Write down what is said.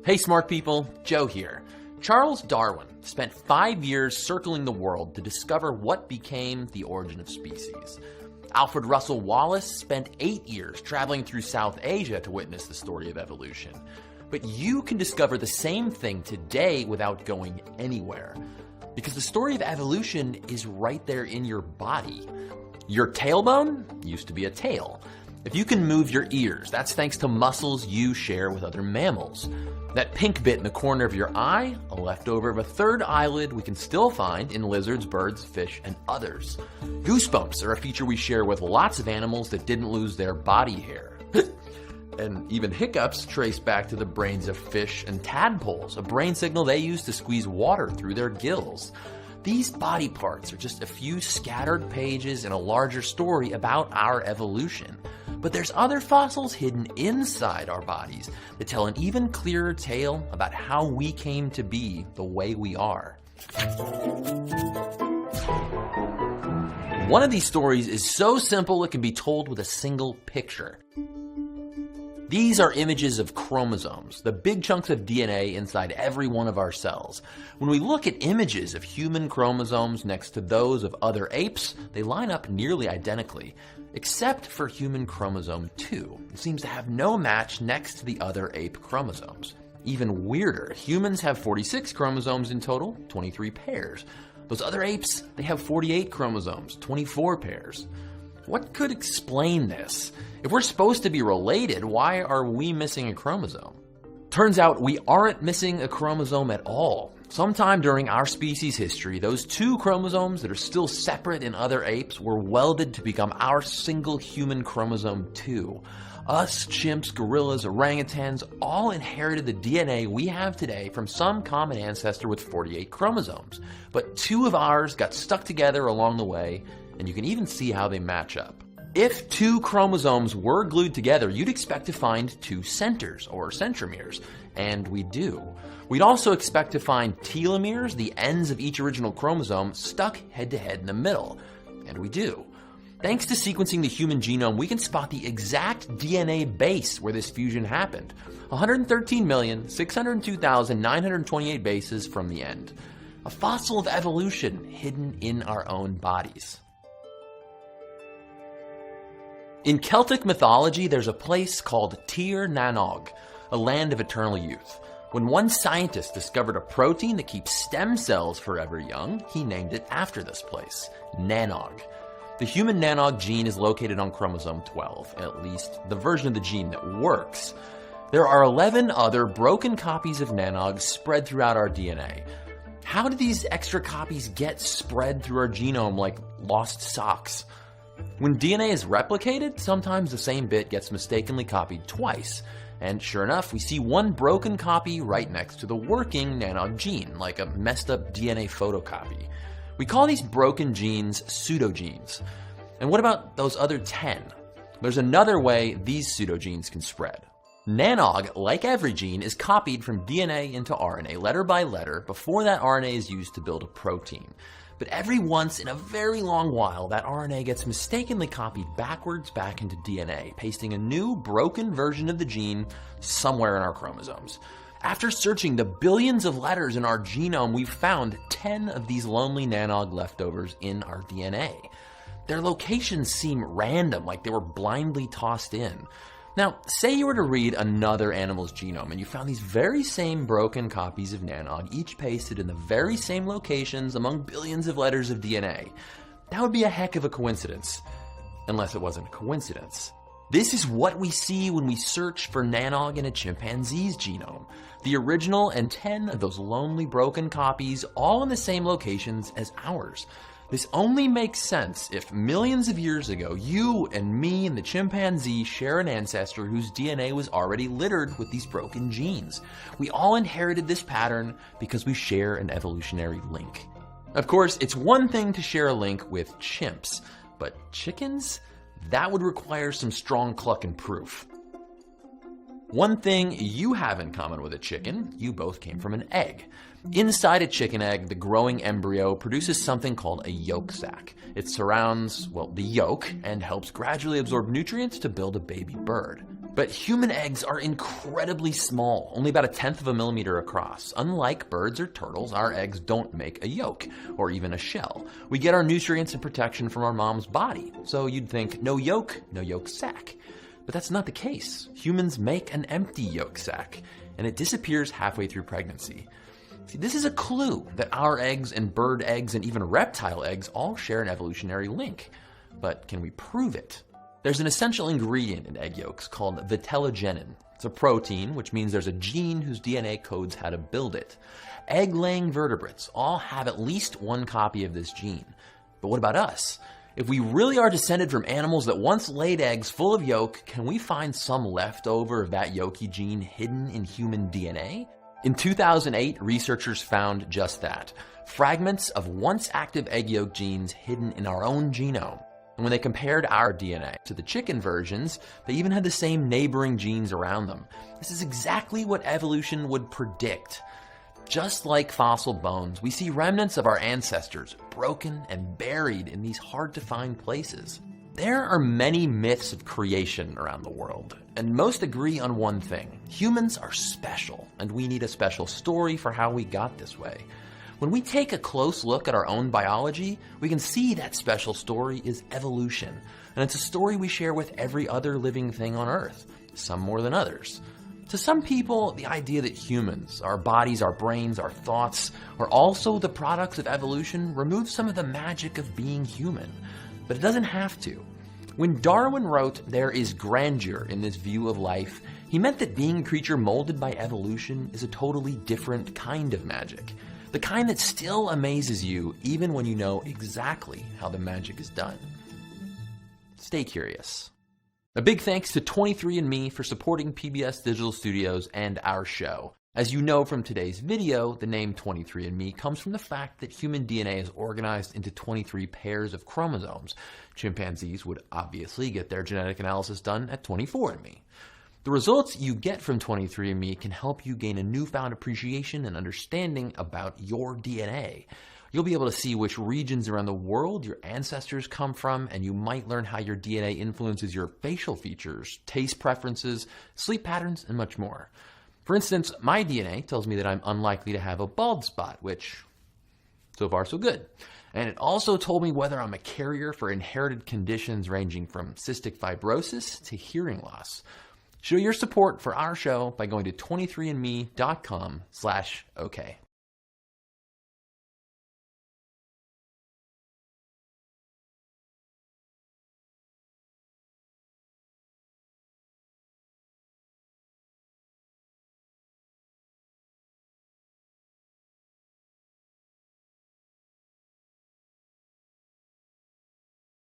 Hey smart people, Joe here. Charles Darwin spent 5 years circling the world to discover what became the origin of species. Alfred Russel Wallace spent 8 years traveling through South Asia to witness the story of evolution. But you can discover the same thing today without going anywhere. Because the story of evolution is right there in your body. Your tailbone used to be a tail. If you can move your ears, that's thanks to muscles you share with other mammals. That pink bit in the corner of your eye, a leftover of a third eyelid we can still find in lizards, birds, fish, and others. Goosebumps are a feature we share with lots of animals that didn't lose their body hair. And even hiccups trace back to the brains of fish and tadpoles, a brain signal they use to squeeze water through their gills. These body parts are just a few scattered pages in a larger story about our evolution. But there's other fossils hidden inside our bodies that tell an even clearer tale about how we came to be the way we are. One of these stories is so simple it can be told with a single picture. These are images of chromosomes, the big chunks of DNA inside every one of our cells. When we look at images of human chromosomes next to those of other apes, they line up nearly identically, except for human chromosome 2. It seems to have no match next to the other ape chromosomes. Even weirder, humans have 46 chromosomes in total, 23 pairs. Those other apes, they have 48 chromosomes, 24 pairs. What could explain this? If we're supposed to be related, why are we missing a chromosome? Turns out we aren't missing a chromosome at all. Sometime during our species history, those 2 chromosomes that are still separate in other apes were welded to become our single human chromosome 2. Us, chimps, gorillas, orangutans, all inherited the DNA we have today from some common ancestor with 48 chromosomes. But 2 of ours got stuck together along the way, and you can even see how they match up. If 2 chromosomes were glued together, you'd expect to find 2 centers, or centromeres, and we do. We'd also expect to find telomeres, the ends of each original chromosome, stuck head-to-head in the middle, and we do. Thanks to sequencing the human genome, we can spot the exact DNA base where this fusion happened. 113,602,928 bases from the end. A fossil of evolution hidden in our own bodies. In Celtic mythology, there's a place called Tir Nanoug, a land of eternal youth. When one scientist discovered a protein that keeps stem cells forever young, he named it after this place, Nanoug. The human Nanoug gene is located on chromosome 12, at least the version of the gene that works. There are 11 other broken copies of Nanoug spread throughout our DNA. How did these extra copies get spread through our genome like lost socks? When DNA is replicated, sometimes the same bit gets mistakenly copied twice. And sure enough, we see one broken copy right next to the working Nanoug gene, like a messed up DNA photocopy. We call these broken genes pseudogenes. And what about those other 10? There's another way these pseudogenes can spread. Nanoug, like every gene, is copied from DNA into RNA letter by letter before that RNA is used to build a protein. But every once in a very long while, that RNA gets mistakenly copied backwards back into DNA, pasting a new, broken version of the gene somewhere in our chromosomes. After searching the billions of letters in our genome, we've found 10 of these lonely Nanoug leftovers in our DNA. Their locations seem random, like they were blindly tossed in. Now, say you were to read another animal's genome and you found these very same broken copies of Nanoug, each pasted in the very same locations among billions of letters of DNA. That would be a heck of a coincidence, unless it wasn't a coincidence. This is what we see when we search for Nanoug in a chimpanzee's genome. The original and 10 of those lonely broken copies, all in the same locations as ours. This only makes sense if millions of years ago, you and me and the chimpanzee share an ancestor whose DNA was already littered with these broken genes. We all inherited this pattern because we share an evolutionary link. Of course, it's one thing to share a link with chimps, but chickens? That would require some strong cluck and proof. One thing you have in common with a chicken, you both came from an egg. Inside a chicken egg, the growing embryo produces something called a yolk sac. It surrounds, the yolk and helps gradually absorb nutrients to build a baby bird. But human eggs are incredibly small, only about 1/10 of a millimeter across. Unlike birds or turtles, our eggs don't make a yolk, or even a shell. We get our nutrients and protection from our mom's body. So you'd think, no yolk sac. But that's not the case. Humans make an empty yolk sac, and it disappears halfway through pregnancy. See, this is a clue that our eggs and bird eggs and even reptile eggs all share an evolutionary link. But can we prove it? There's an essential ingredient in egg yolks called vitellogenin. It's a protein, which means there's a gene whose DNA codes how to build it. Egg-laying vertebrates all have at least one copy of this gene. But what about us? If we really are descended from animals that once laid eggs full of yolk, can we find some leftover of that yolky gene hidden in human DNA? In 2008, researchers found just that. Fragments of once active egg yolk genes hidden in our own genome. And when they compared our DNA to the chicken versions, they even had the same neighboring genes around them. This is exactly what evolution would predict. Just like fossil bones, we see remnants of our ancestors broken and buried in these hard-to-find places. There are many myths of creation around the world, and most agree on one thing. Humans are special, and we need a special story for how we got this way. When we take a close look at our own biology, we can see that special story is evolution, and it's a story we share with every other living thing on Earth, some more than others. To some people, the idea that humans, our bodies, our brains, our thoughts, are also the products of evolution removes some of the magic of being human. But it doesn't have to. When Darwin wrote, "There is grandeur in this view of life," he meant that being a creature molded by evolution is a totally different kind of magic. The kind that still amazes you even when you know exactly how the magic is done. Stay curious. A big thanks to 23andMe for supporting PBS Digital Studios and our show. As you know from today's video, the name 23andMe comes from the fact that human DNA is organized into 23 pairs of chromosomes. Chimpanzees would obviously get their genetic analysis done at 24andMe. The results you get from 23andMe can help you gain a newfound appreciation and understanding about your DNA. You'll be able to see which regions around the world your ancestors come from, and you might learn how your DNA influences your facial features, taste preferences, sleep patterns, and much more. For instance, my DNA tells me that I'm unlikely to have a bald spot, which, so far so good. And it also told me whether I'm a carrier for inherited conditions ranging from cystic fibrosis to hearing loss. Show your support for our show by going to 23andme.com/OK.